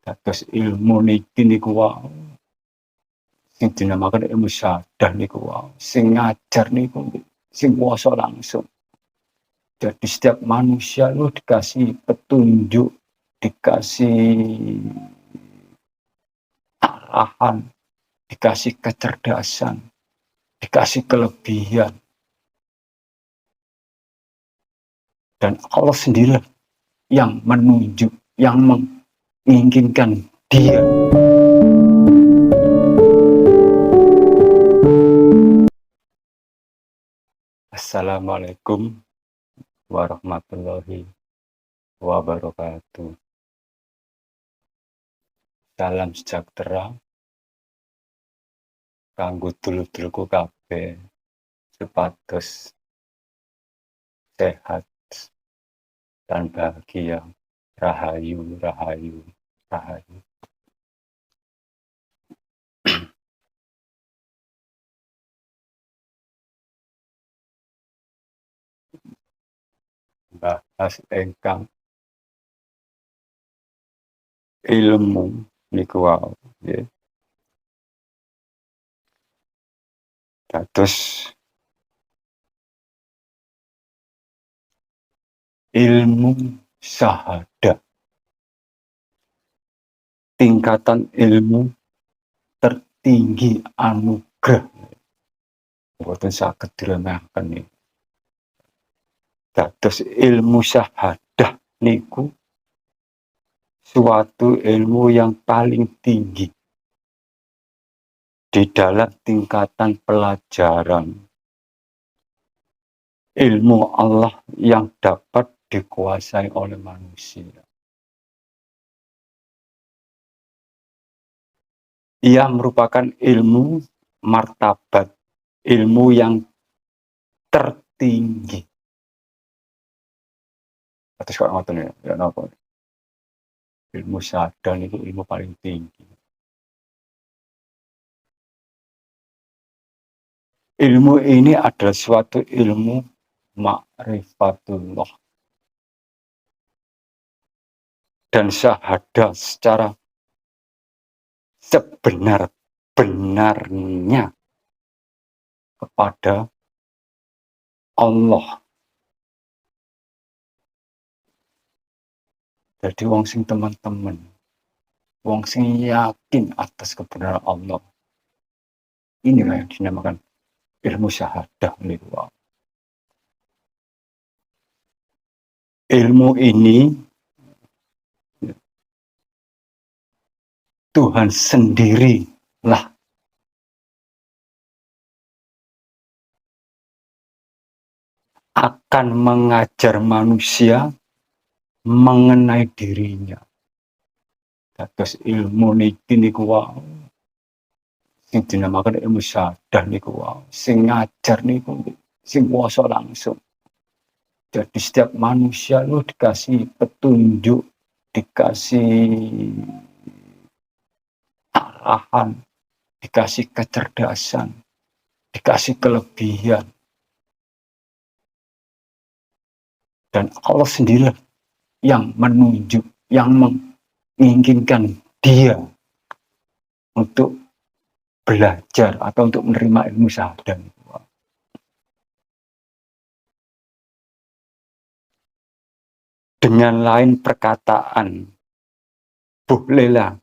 Dados ilmu niki niku wau sing dinamakan ilmu syahadah niku wau, sing ngajar niku sing kuwasa langsung. Jadi setiap manusia lu dikasih petunjuk, dikasih arahan, dikasih kecerdasan, dikasih kelebihan. Dan Allah sendiri yang menunjuk, yang menginginkan dia. Assalamualaikum warahmatullahi wabarakatuh. Salam sejahtera kanggo dulur-dulurku kabeh supados sehat dan bahagia. Rahayu, rahayu, rahayu. Bahas ingkang ilmu niku wau nggih. Dados ilmu syahadah, tingkatan ilmu tertinggi anugerah. Mboten saged diremehken niku. Dados ilmu syahadah niku suatu ilmu yang paling tinggi di dalam tingkatan pelajaran ilmu Allah yang dapat dikuasai oleh manusia. Ia merupakan ilmu martabat, ilmu yang tertinggi. Atas kok ngoten ya napa? Ilmu syahadah itu ilmu paling tinggi. Ilmu ini adalah suatu ilmu ma'rifatullah. Dan syahadah secara sebenar-benarnya kepada Allah. Jadi wong sing teman-teman, wong sing yakin atas kebenaran Allah. Inilah yang dinamakan ilmu syahadah niku. Ilmu ini Tuhan sendirilah akan mengajar manusia mengenai dirinya. Dados ilmu niki niku wau sing dinamakan ilmu syahadah niku wau, sing ngajar niku sing kuwasa langsung. Jadi setiap manusia lu dikasih petunjuk, dikasih arahan, dikasih kecerdasan, dikasih kelebihan. Dan Allah sendiri yang menunjuk, yang menginginkan dia untuk belajar atau untuk menerima ilmu syahadah. Dengan lain perkataan, bolehlah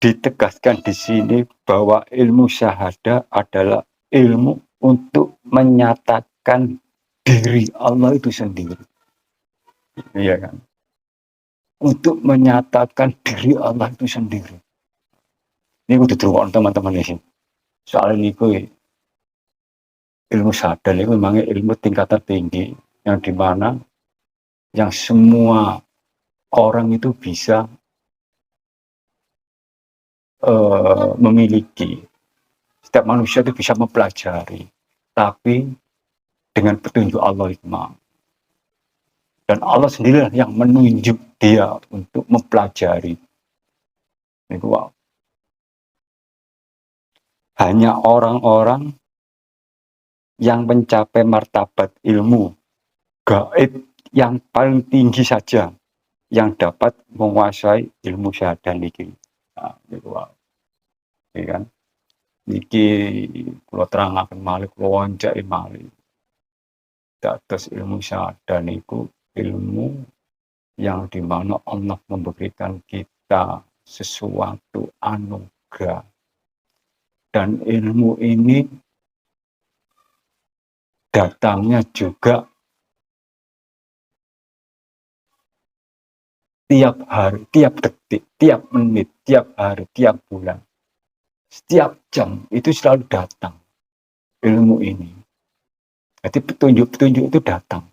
ditegaskan di sini bahwa ilmu syahadah adalah ilmu untuk menyatakan diri Allah itu sendiri. Iya kan? Untuk menyatakan diri Allah itu sendiri. Ini kudu dirungokno teman-teman ini. Soal ini ilmu syahadah ini memang ilmu tingkatan tinggi yang dimana yang semua orang itu bisa memiliki. Setiap manusia itu bisa mempelajari, tapi dengan petunjuk Allah itu. Dan Allah sendiri yang menunjuk dia untuk mempelajari. Wow. Hanya orang-orang yang mencapai martabat ilmu gaib yang paling tinggi saja yang dapat menguasai ilmu syahadah niki. Nah, niku ya kan. Niki kula terangaken malih, kula wancaki malih. Dados ilmu syahadah niku ilmu yang dimana Allah memberikan kita sesuatu anugerah, dan ilmu ini datangnya juga tiap hari, tiap detik, tiap menit, tiap hari, tiap bulan, setiap jam itu selalu datang ilmu ini. Jadi petunjuk-petunjuk itu datang.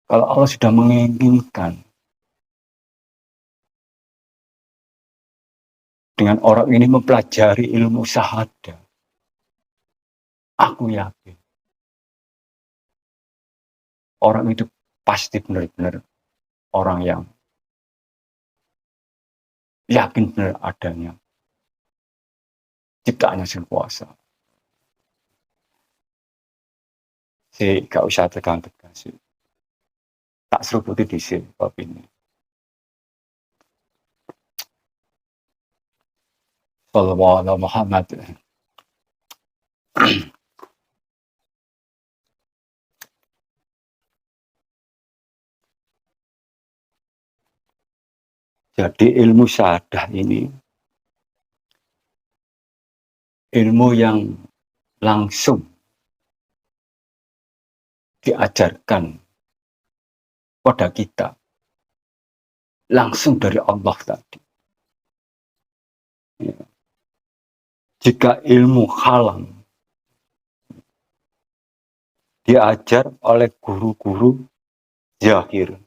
Kalau Allah sudah menginginkan dengan orang ini mempelajari ilmu syahadah, aku yakin orang itu pasti benar-benar orang yang yakin benar adanya ciptaannya Sang Kuasa. Gak usah tegang-tegang sih. Tak seruputi di sini bab ini. Sallallahu alaihi Muhammad. Jadi ilmu syahadah ini ilmu yang langsung diajarkan pada kita langsung dari Allah tadi. Ya. Jika ilmu halam diajar oleh guru-guru zahir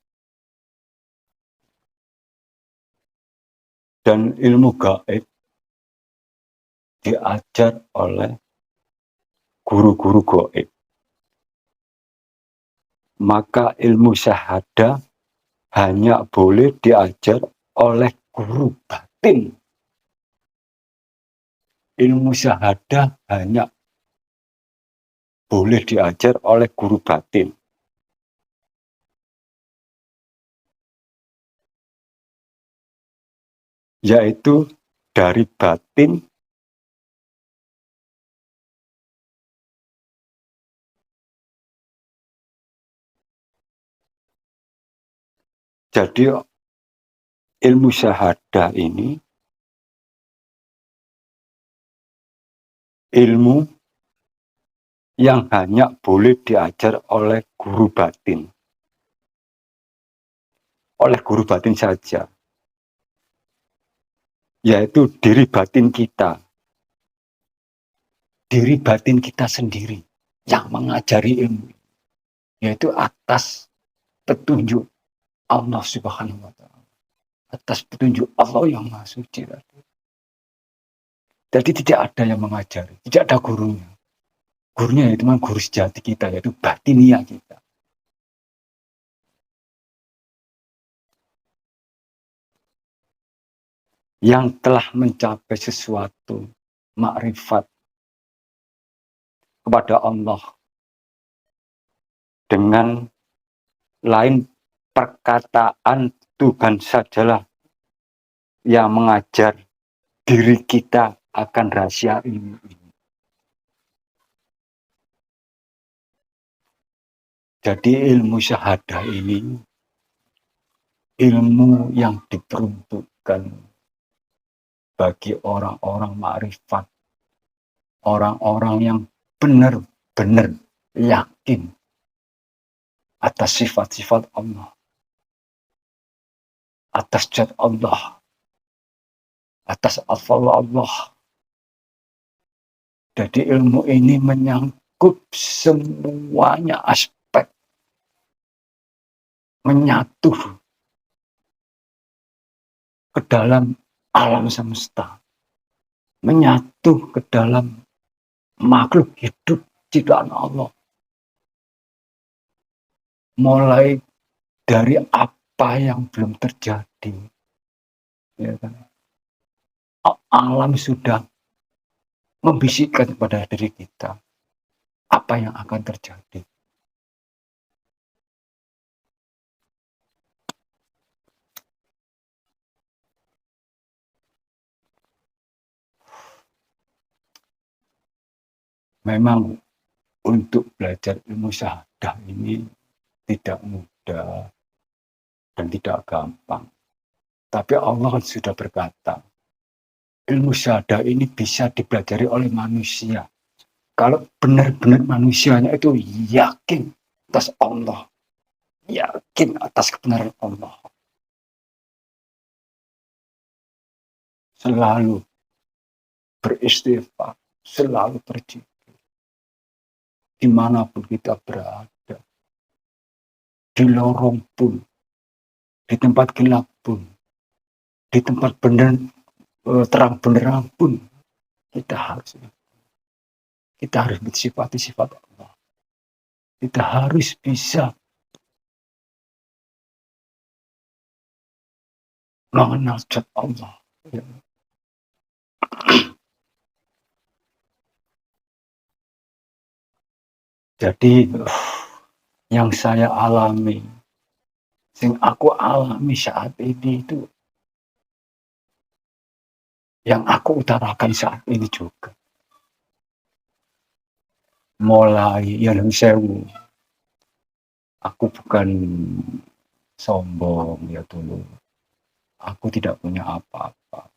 dan ilmu gaib diajar oleh guru-guru gaib, maka ilmu syahadah hanya boleh diajar oleh guru batin. Ilmu syahadah hanya boleh diajar oleh guru batin. Yaitu dari batin jadi ilmu syahadah ini ilmu yang hanya boleh diajar oleh guru batin. Oleh guru batin saja. Yaitu diri batin kita. Diri batin kita sendiri yang mengajari ilmu. Yaitu atas petunjuk Allah Subhanahu wa Ta'ala. Atas petunjuk Allah yang Maha Suci tadi. Jadi tidak ada yang mengajari, tidak ada gurunya. Gurunya itu memang guru sejati kita, yaitu batinia kita. Yang telah mencapai sesuatu makrifat kepada Allah dengan lain perkataan Tuhan sajalah yang mengajar diri kita akan rahasia ilmu ini. Jadi ilmu syahadah ini ilmu yang diperuntukkan bagi orang-orang makrifat, orang-orang yang benar-benar yakin atas sifat-sifat Allah, atas zat Allah, atas asal Allah. Jadi ilmu ini menyangkut semuanya aspek, menyatu ke dalam alam semesta, menyatu ke dalam makhluk hidup ciptaan Allah. Mulai dari apa yang belum terjadi, ya kan? Alam sudah membisikkan kepada diri kita apa yang akan terjadi. Memang untuk belajar ilmu syahadah ini tidak mudah dan tidak gampang. Tapi Allah sudah berkata, ilmu syahadah ini bisa dipelajari oleh manusia. Kalau benar-benar manusianya itu yakin atas Allah, yakin atas kebenaran Allah, selalu beristighfar, selalu berzikir, dimanapun kita berada, di lorong pun, di tempat gelap pun, di tempat benar terang benderang pun, kita harus bersifat Allah. Kita harus bisa mengenal zat Allah. Jadi yang saya alami, yang aku alami saat ini itu, yang aku utarakan saat ini juga. Mulai ya sewu, aku bukan sombong ya dulu. Aku tidak punya apa-apa.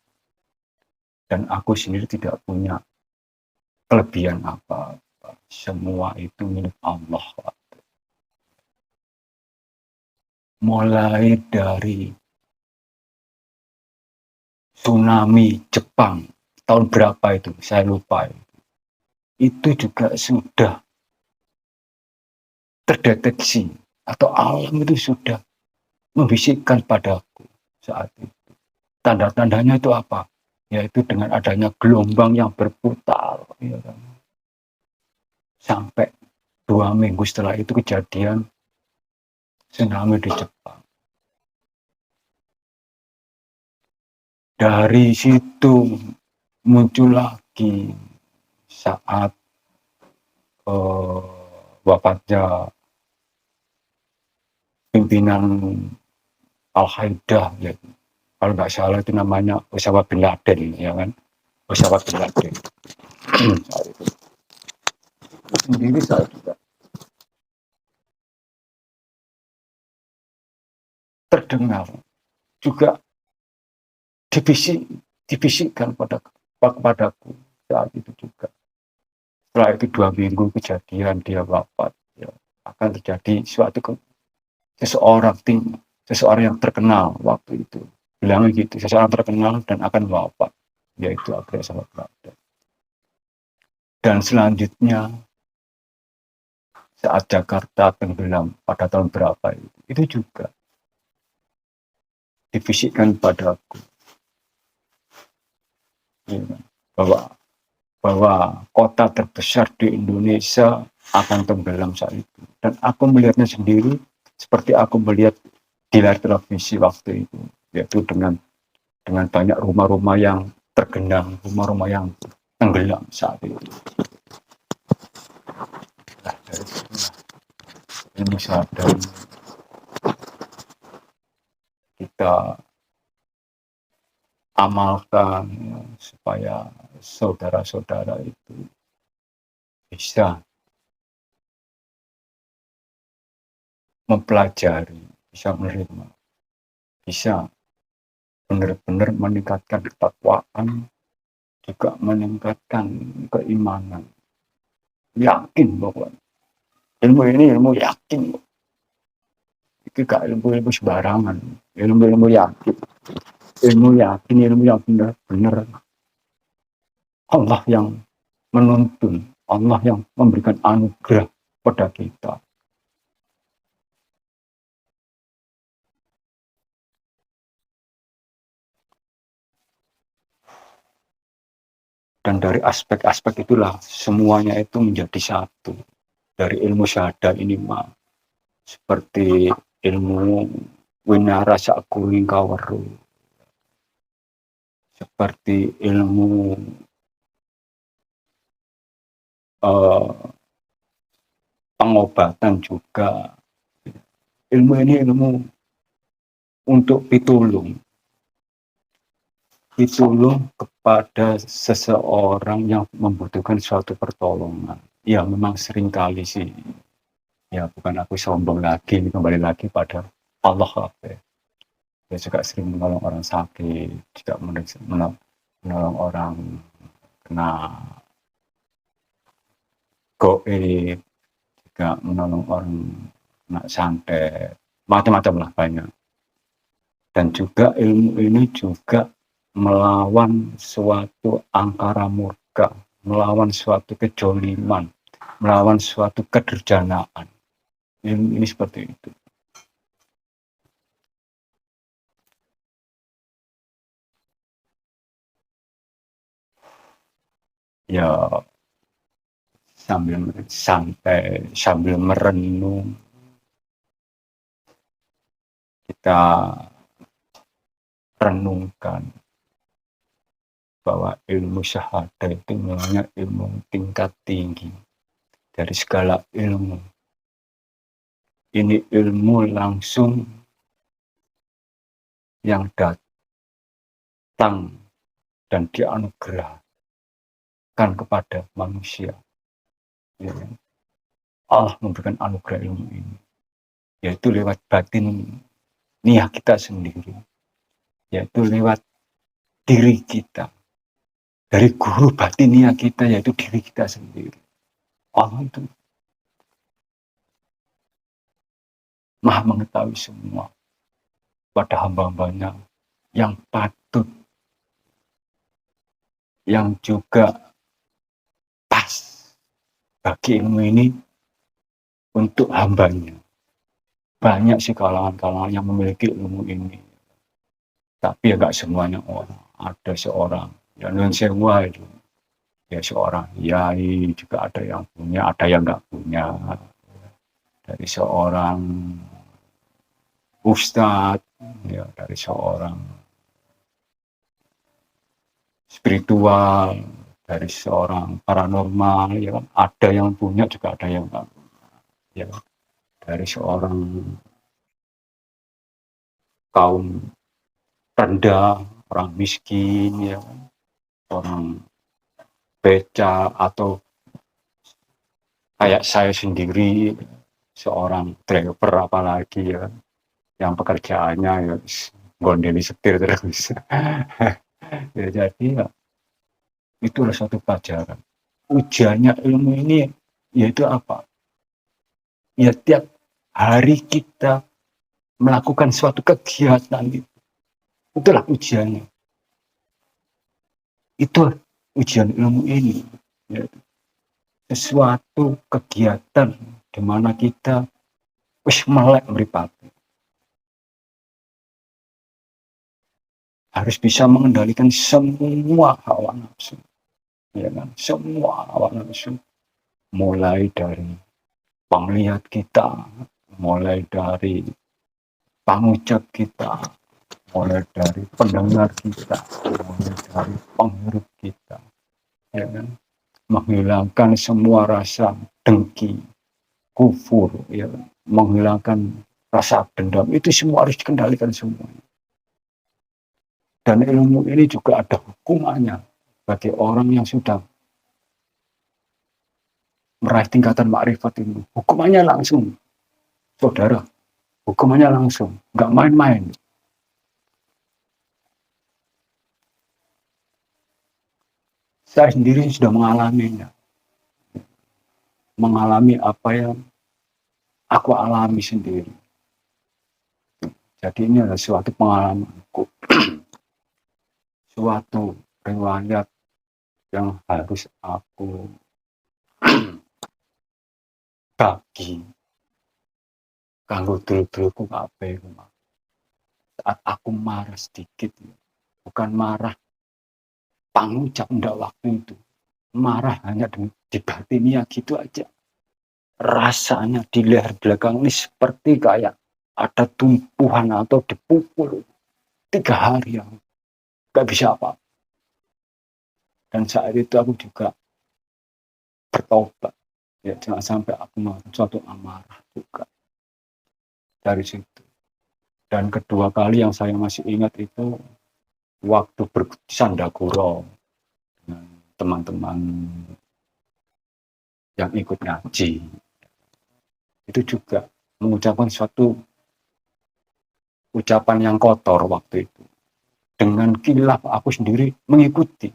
Dan aku sendiri tidak punya kelebihan apa-apa. Semua itu milik Allah. Mulai dari tsunami Jepang tahun berapa itu, saya lupa. Itu juga sudah terdeteksi atau alam itu sudah membisikkan padaku saat itu. Tanda-tandanya itu apa? Yaitu dengan adanya gelombang yang berputar, ya kan? Sampai 2 minggu setelah itu kejadian tsunami di Jepang. Dari situ muncul lagi saat wafatnya pimpinan Al-Qaeda, ya. Kalau nggak salah itu namanya Osama bin Laden, ya kan? Osama bin Laden. Saat itu sendiri saya juga terdengar juga dibisikkan kepadaku saat itu juga. Setelah itu 2 minggu kejadian dia wafat, ya, akan terjadi suatu seseorang yang terkenal waktu itu bilangnya gitu, seseorang terkenal dan akan wafat, yaitu Abu Sayyaf Baghdad. Dan selanjutnya saat Jakarta tenggelam pada tahun berapa itu juga dibisikkan padaku, ya, bahwa kota terbesar di Indonesia akan tenggelam saat itu. Dan aku melihatnya sendiri seperti aku melihat di layar televisi waktu itu, yaitu dengan banyak rumah-rumah yang tergenang, rumah-rumah yang tenggelam saat itu. Nah, dari situlah ilmu syahadah kita amalkan, ya, supaya saudara-saudara itu bisa mempelajari, bisa menerima, bisa benar-benar meningkatkan ketakwaan, juga meningkatkan keimanan. Yakin bahwa ilmu ini ilmu yakin. Itu gak ilmu sembarangan, ilmu yakin. Ilmu yakin, ilmu yang benar-benar Allah yang menuntun, Allah yang memberikan anugerah pada kita. Dan dari aspek-aspek itulah semuanya itu menjadi satu. Dari ilmu syahadah ini mah seperti ilmu winara sakuling kaweru, seperti ilmu pengobatan juga. Ilmu ini ilmu untuk pitulung pada seseorang yang membutuhkan suatu pertolongan. Ya memang seringkali sih, ya bukan aku sombong lagi, kembali lagi pada Allah kabeh. Dia juga sering menolong orang sakit, juga menolong orang kena goib, juga menolong orang kena santet, macam-macam lah banyak. Dan juga ilmu ini juga melawan suatu angkara murka, melawan suatu kejoliman, melawan suatu kedurjanaan. Ilmu ini seperti itu. Ya sambil santai, sambil merenung, kita renungkan bahwa ilmu syahadah itu namanya ilmu tingkat tinggi dari segala ilmu. Ini ilmu langsung yang datang dan dianugerahkan kepada manusia. Ya. Allah memberikan anugerah ilmu ini, yaitu lewat batin niat kita sendiri, yaitu lewat diri kita, dari guru batinia kita, yaitu diri kita sendiri. Allah itu maha mengetahui semua pada hamba-hambanya yang patut, yang juga pas bagi ilmu ini untuk hambanya. Banyak sih kalangan-kalangan yang memiliki ilmu ini, tapi ya nggak semuanya orang. Ada seorang yang non sewa itu, ya seorang yai juga ada yang punya, ada yang nggak punya. Dari seorang ustadz, ya dari seorang spiritual, dari seorang paranormal, ya kan? Ada yang punya juga ada yang nggak punya. Ya, dari seorang kaum rendah, orang miskin, ya kan? Orang beca, atau kayak saya sendiri, seorang driver apalagi ya, yang pekerjaannya ya gondeli setir terus. Ya, jadi ya, itulah suatu pelajaran. Ujiannya ilmu ini yaitu apa? Ya tiap hari kita melakukan suatu kegiatan itu. Itulah ujiannya. Itu ujian ilmu ini. Ya, sesuatu kegiatan di mana kita wis melek mripate. Harus bisa mengendalikan semua hawa nafsu. Ya kan? Semua hawa nafsu. Mulai dari penglihat kita, mulai dari pengucap kita, mulai dari pendengar kita, mulai dari penghirup kita, ya kan? Menghilangkan semua rasa dengki, kufur, ya kan? Menghilangkan rasa dendam, itu semua harus dikendalikan semuanya. Dan ilmu ini juga ada hukumannya bagi orang yang sudah meraih tingkatan makrifat ini. Hukumannya langsung, saudara. Hukumannya langsung, nggak main-main. Saya sendiri sudah mengalaminya. Mengalami apa yang aku alami sendiri. Jadi ini adalah suatu pengalamanku. Suatu riwayat yang harus aku bagi kanggo dulur-dulurku kabeh. Saat aku marah sedikit, bukan marah pangucap ndak waktu itu, marah hanya di batinnya gitu aja. Rasanya di leher belakang ini seperti kayak ada tumpuhan atau dipukul 3 hari yang gak bisa apa. Dan saat itu aku juga bertobat. Ya jangan sampai aku melakukan suatu amarah juga dari situ. Dan kedua kali yang saya masih ingat itu waktu bersandaguro. teman-teman yang ikut ngaji itu juga mengucapkan suatu ucapan yang kotor waktu itu. Dengan kilaf aku sendiri mengikuti.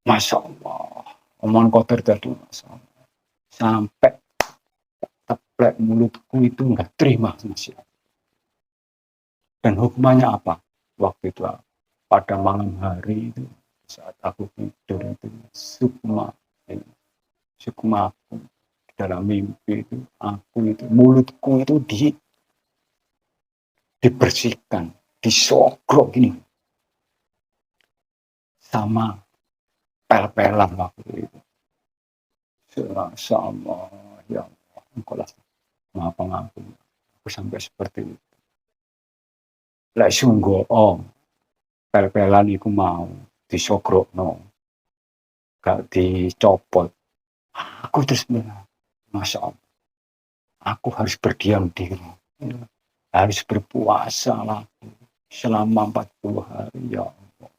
Masya Allah, omongan kotor tadi, Masya Allah. Sampai teplek mulutku itu nggak terima. Masya Allah. Dan hukumannya apa? Waktu itu pada malam hari itu saat aku tidur itu sukma aku dalam mimpi itu aku itu mulutku itu dibersihkan, disogrok gini sama pel-pelan waktu itu. Sama ya Allah, engkau lah maha pengampun. Aku sampai seperti itu. Lek sungguh pel-pelan iku mau disogrok no, gak dicopot. Aku terus bilang, Masya Allah, aku harus berdiam diri. Harus berpuasa lagi selama 40 hari. Ya Allah.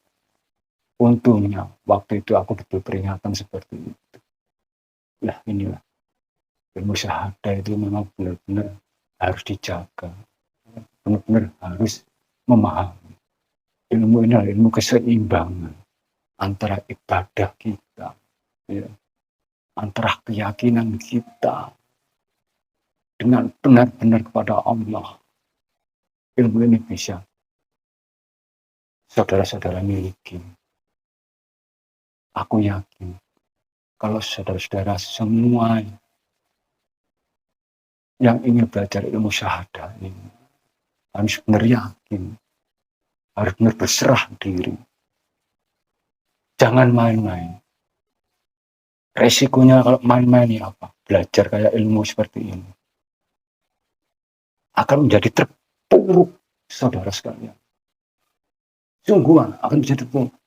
Untungnya waktu itu aku diberi peringatan seperti itu. Nah inilah, ilmu syahadah itu memang benar-benar harus dijaga. Benar-benar harus memahami. Ilmu ini adalah ilmu keseimbangan antara ibadah kita, ya, antara keyakinan kita dengan benar-benar kepada Allah. Ilmu ini bisa saudara-saudara miliki. Aku yakin kalau saudara-saudara semua yang ingin belajar ilmu syahadah ini harus benar yakin, harus benar berserah diri. Jangan main-main. Resikonya kalau main-main ya apa? Belajar kayak ilmu seperti ini akan menjadi terpuruk, saudara sekalian. Sungguhan akan menjadi terpuruk.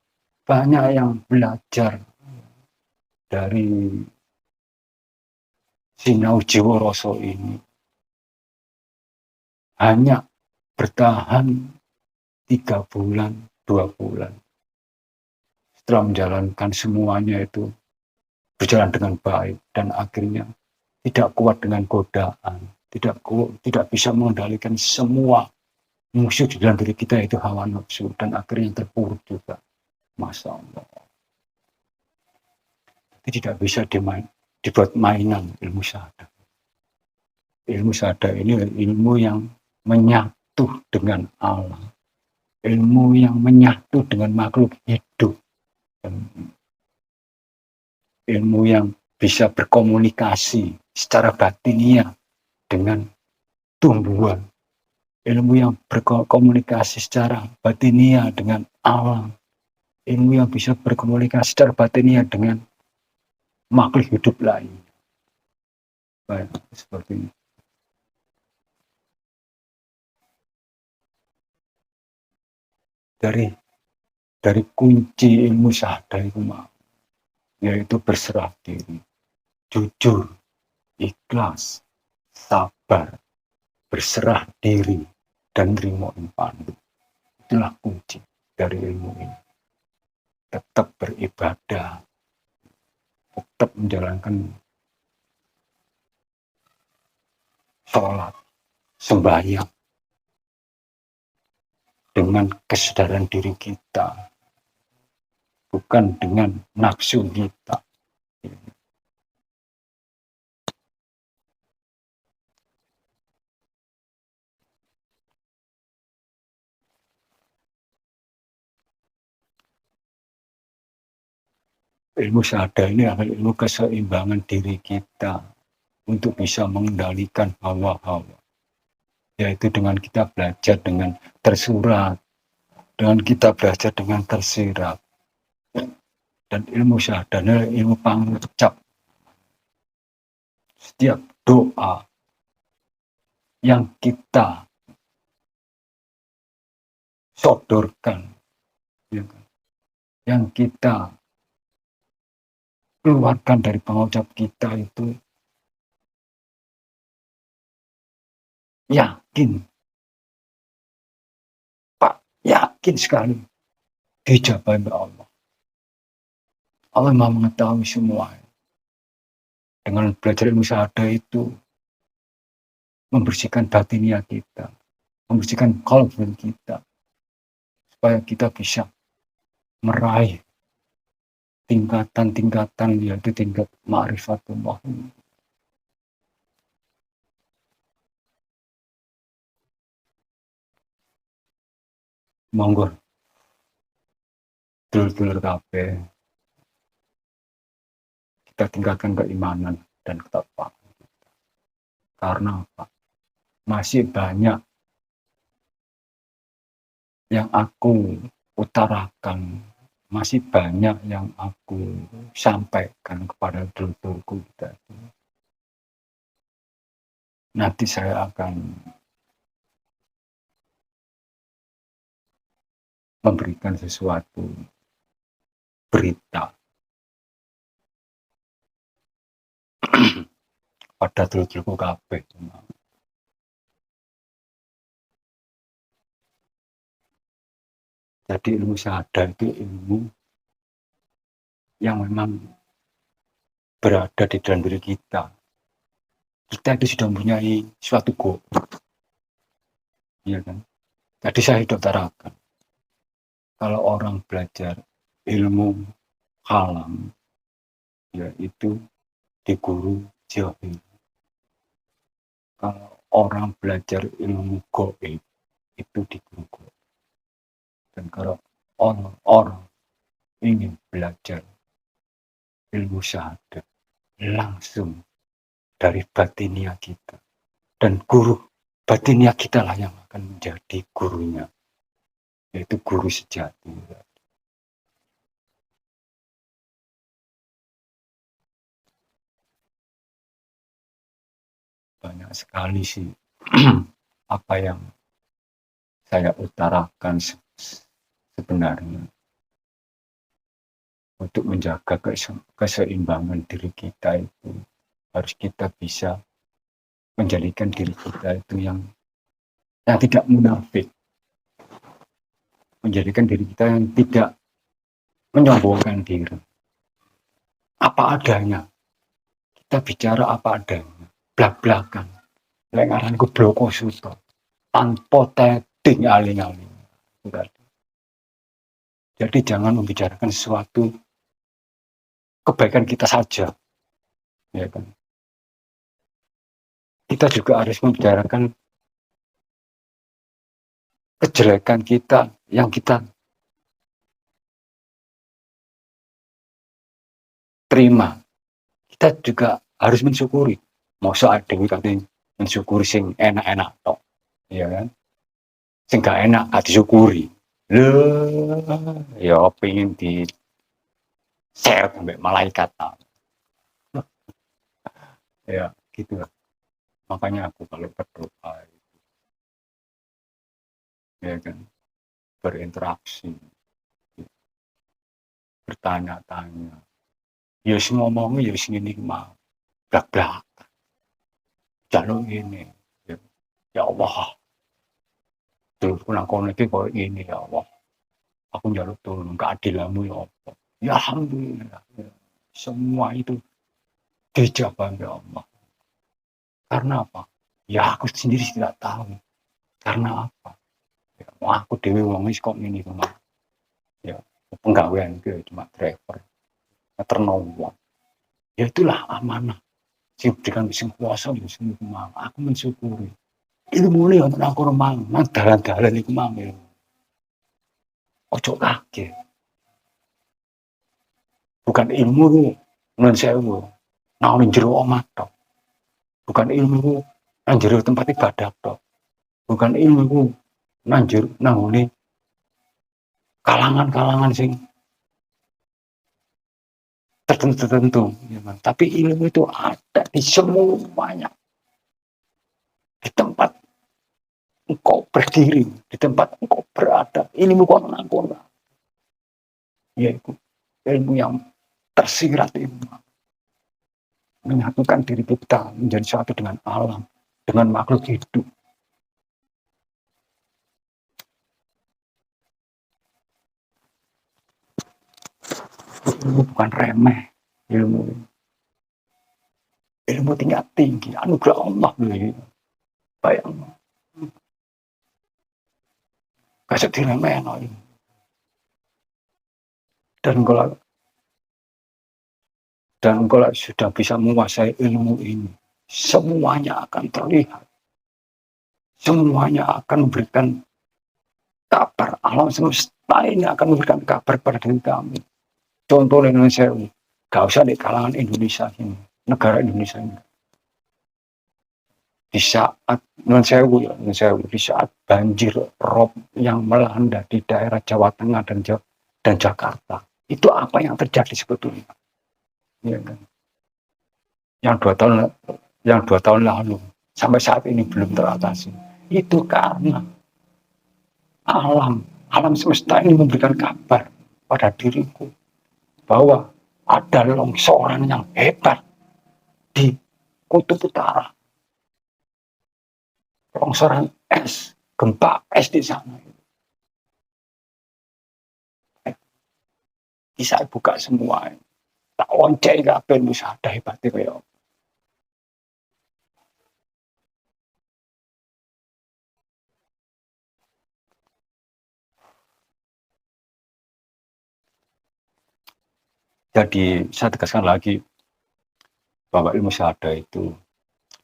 Banyak yang belajar dari Sinau Jiworoso ini hanya bertahan 3 bulan, 2 bulan. Setelah menjalankan semuanya itu berjalan dengan baik dan akhirnya tidak kuat dengan godaan, tidak bisa mengendalikan semua musuh di dalam diri kita itu hawa nafsu dan akhirnya terpuruk juga. Masya Allah. Itu tidak bisa dibuat mainan ilmu syahadah. Ilmu syahadah ini ilmu yang menyatu dengan Allah. Ilmu yang menyatu dengan makhluk hidup. Ilmu yang bisa berkomunikasi secara batiniah dengan tumbuhan. Ilmu yang berkomunikasi secara batiniah dengan alam. Ilmu yang bisa berkomunikasi secara batiniah dengan makhluk hidup lain. Baik, seperti ini. Dari kunci ilmu syahadah itu yaitu berserah diri, jujur, ikhlas, sabar, berserah diri, dan terima pandu. Itulah kunci dari ilmu ini. Tetap beribadah, tetap menjalankan sholat, sembahyang dengan kesadaran diri kita, bukan dengan nafsu kita. Ilmu syahadah ini adalah ilmu keseimbangan diri kita untuk bisa mengendalikan hawa-hawa. Yaitu dengan kita belajar dengan tersurat, dengan kita belajar dengan tersirat. Dan ilmu syahadah adalah ilmu pengucap. Setiap doa yang kita sodorkan, yang kita keluarkan dari pengucap kita itu yakin, Pak, yakin sekali dijabah oleh Allah. Allah Maha mengetahui semua. Dengan belajar ilmu syahadah itu membersihkan batinia kita, membersihkan qalb kita, supaya kita bisa meraih tingkatan-tingkatan, yaitu tingkat ma'rifatullah. Monggo dulur-dulur kabeh, kita tingkatkan keimanan dan ketakwaan. Karena apa? Masih banyak yang aku utarakan, masih banyak yang aku sampaikan kepada dulur-dulurku tadi. Nanti saya akan memberikan sesuatu berita pada dulur-dulurku kabeh. Jadi ilmu syahadah itu ilmu yang memang berada di dalam diri kita. Kita itu sudah mempunyai suatu goal. Iya kan? Jadi saya utarakan, kalau orang belajar ilmu kalam, yaitu di guru jahil. Kalau orang belajar ilmu goib, itu di guru goib. Dan kalau orang ingin belajar ilmu syahadat, langsung dari batinia kita. Dan guru batinia kita lah yang akan menjadi gurunya, yaitu guru sejati. Banyak sekali sih apa yang saya utarakan sebenarnya untuk menjaga keseimbangan diri kita itu harus kita bisa menjadikan diri kita itu yang tidak munafik, menjadikan diri kita yang tidak menyombongkan diri, apa adanya. Kita bicara apa adanya, blak-blakan, lengaran gobloko suto, tanpa teting aling-aling. Jadi jangan membicarakan sesuatu kebaikan kita saja, ya kan? Kita juga harus membicarakan kejelekan kita yang kita terima. Kita juga harus mensyukuri. Masa ada yang mensyukuri sing enak-enak tok, ya kan? Sing gak enak gak disyukuri. Loh, ya pengen di share sampai malaikat. Ya, gitu lah. Makanya aku kalau berdoa, ya kan, berinteraksi, bertanya-tanya, ya sih ngomongnya ya sih ini mah blak-blak, jalur ini, ya Allah, terus aku nanti kalau ini ya Allah, aku jalur turun keadilanmu ya Allah, ya alhamdulillah, ya. Semua itu dijawab ya Allah. Karena apa? Ya aku sendiri tidak tahu. Karena apa? Ya, aku dewi wong wis kok ngene iki mah. Ya, penggawean ke cuma driver. Ternolong. Ya itulah amanah. Sing diberikan sing kuasa ya sing mang. Aku mensyukuri. Ilmu ini untuk aku remang, nang dalan-dalan iku mang. Ojo kaget. Bukan ilmu ku nun sewu. Nang jero omah tok. Bukan ilmu nang jero tempat ibadah tok. Bukan ilmu nang jero nang kalangan-kalangan sing tertentu, ya kan? Tapi ilmu itu ada di semuanya. Di tempat engkau berdiri, di tempat engkau berada, ilmu konon-konon, yaitu ilmu yang tersirat ilmu. Menyatukan diri kita menjadi satu dengan alam, dengan makhluk hidup. Ilmu bukan remeh, ilmu ilmu tingkat tinggi, anugerah Allah. Bayang, gak diremeh no. Dan kalau sudah bisa menguasai ilmu ini, semuanya akan terlihat. Semuanya akan memberikan kabar. Alam semesta ini akan memberikan kabar pada diri kami. Contoh Indonesia, gak usah di kalangan Indonesia ini, negara Indonesia ini. Di saat di saat banjir rob yang melanda di daerah Jawa Tengah dan Jakarta, itu apa yang terjadi sebetulnya? Ya kan? Yang 2 tahun lalu sampai saat ini belum teratasi. Itu karena alam semesta ini memberikan kabar pada diriku bahwa ada longsoran yang hebat di kutub utara. Longsoran es, gempa es di sana. Bisa buka semua. Tak lonceng kabeh wis ada hebate kaya. Jadi saya tegaskan lagi bahwa ilmu syahada itu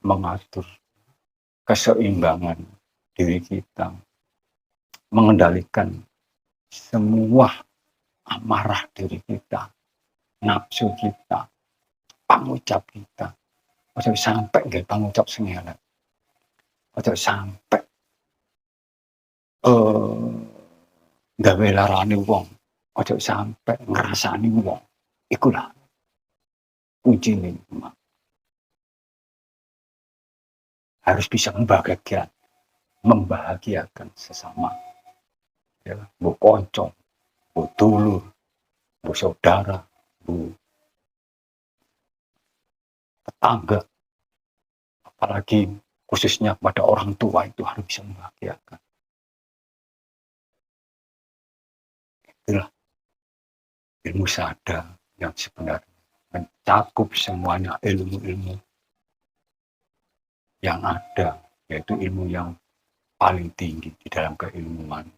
mengatur keseimbangan diri kita, mengendalikan semua amarah diri kita, nafsu kita, pangucap kita. Ojo sampai nggih pangucap sing elek. Ojo sampai gawe larane wong. Ojo sampai ngrasani wong. Ikulah kuncine. Harus bisa membahagiakan sesama. Ya, bu konco, bu dulur, bu saudara, bu tetangga, apalagi khususnya pada orang tua itu harus bisa membahagiakan. Itulah ilmu syahada yang sebenarnya mencakup semuanya ilmu-ilmu yang ada, yaitu ilmu yang paling tinggi di dalam keilmuan.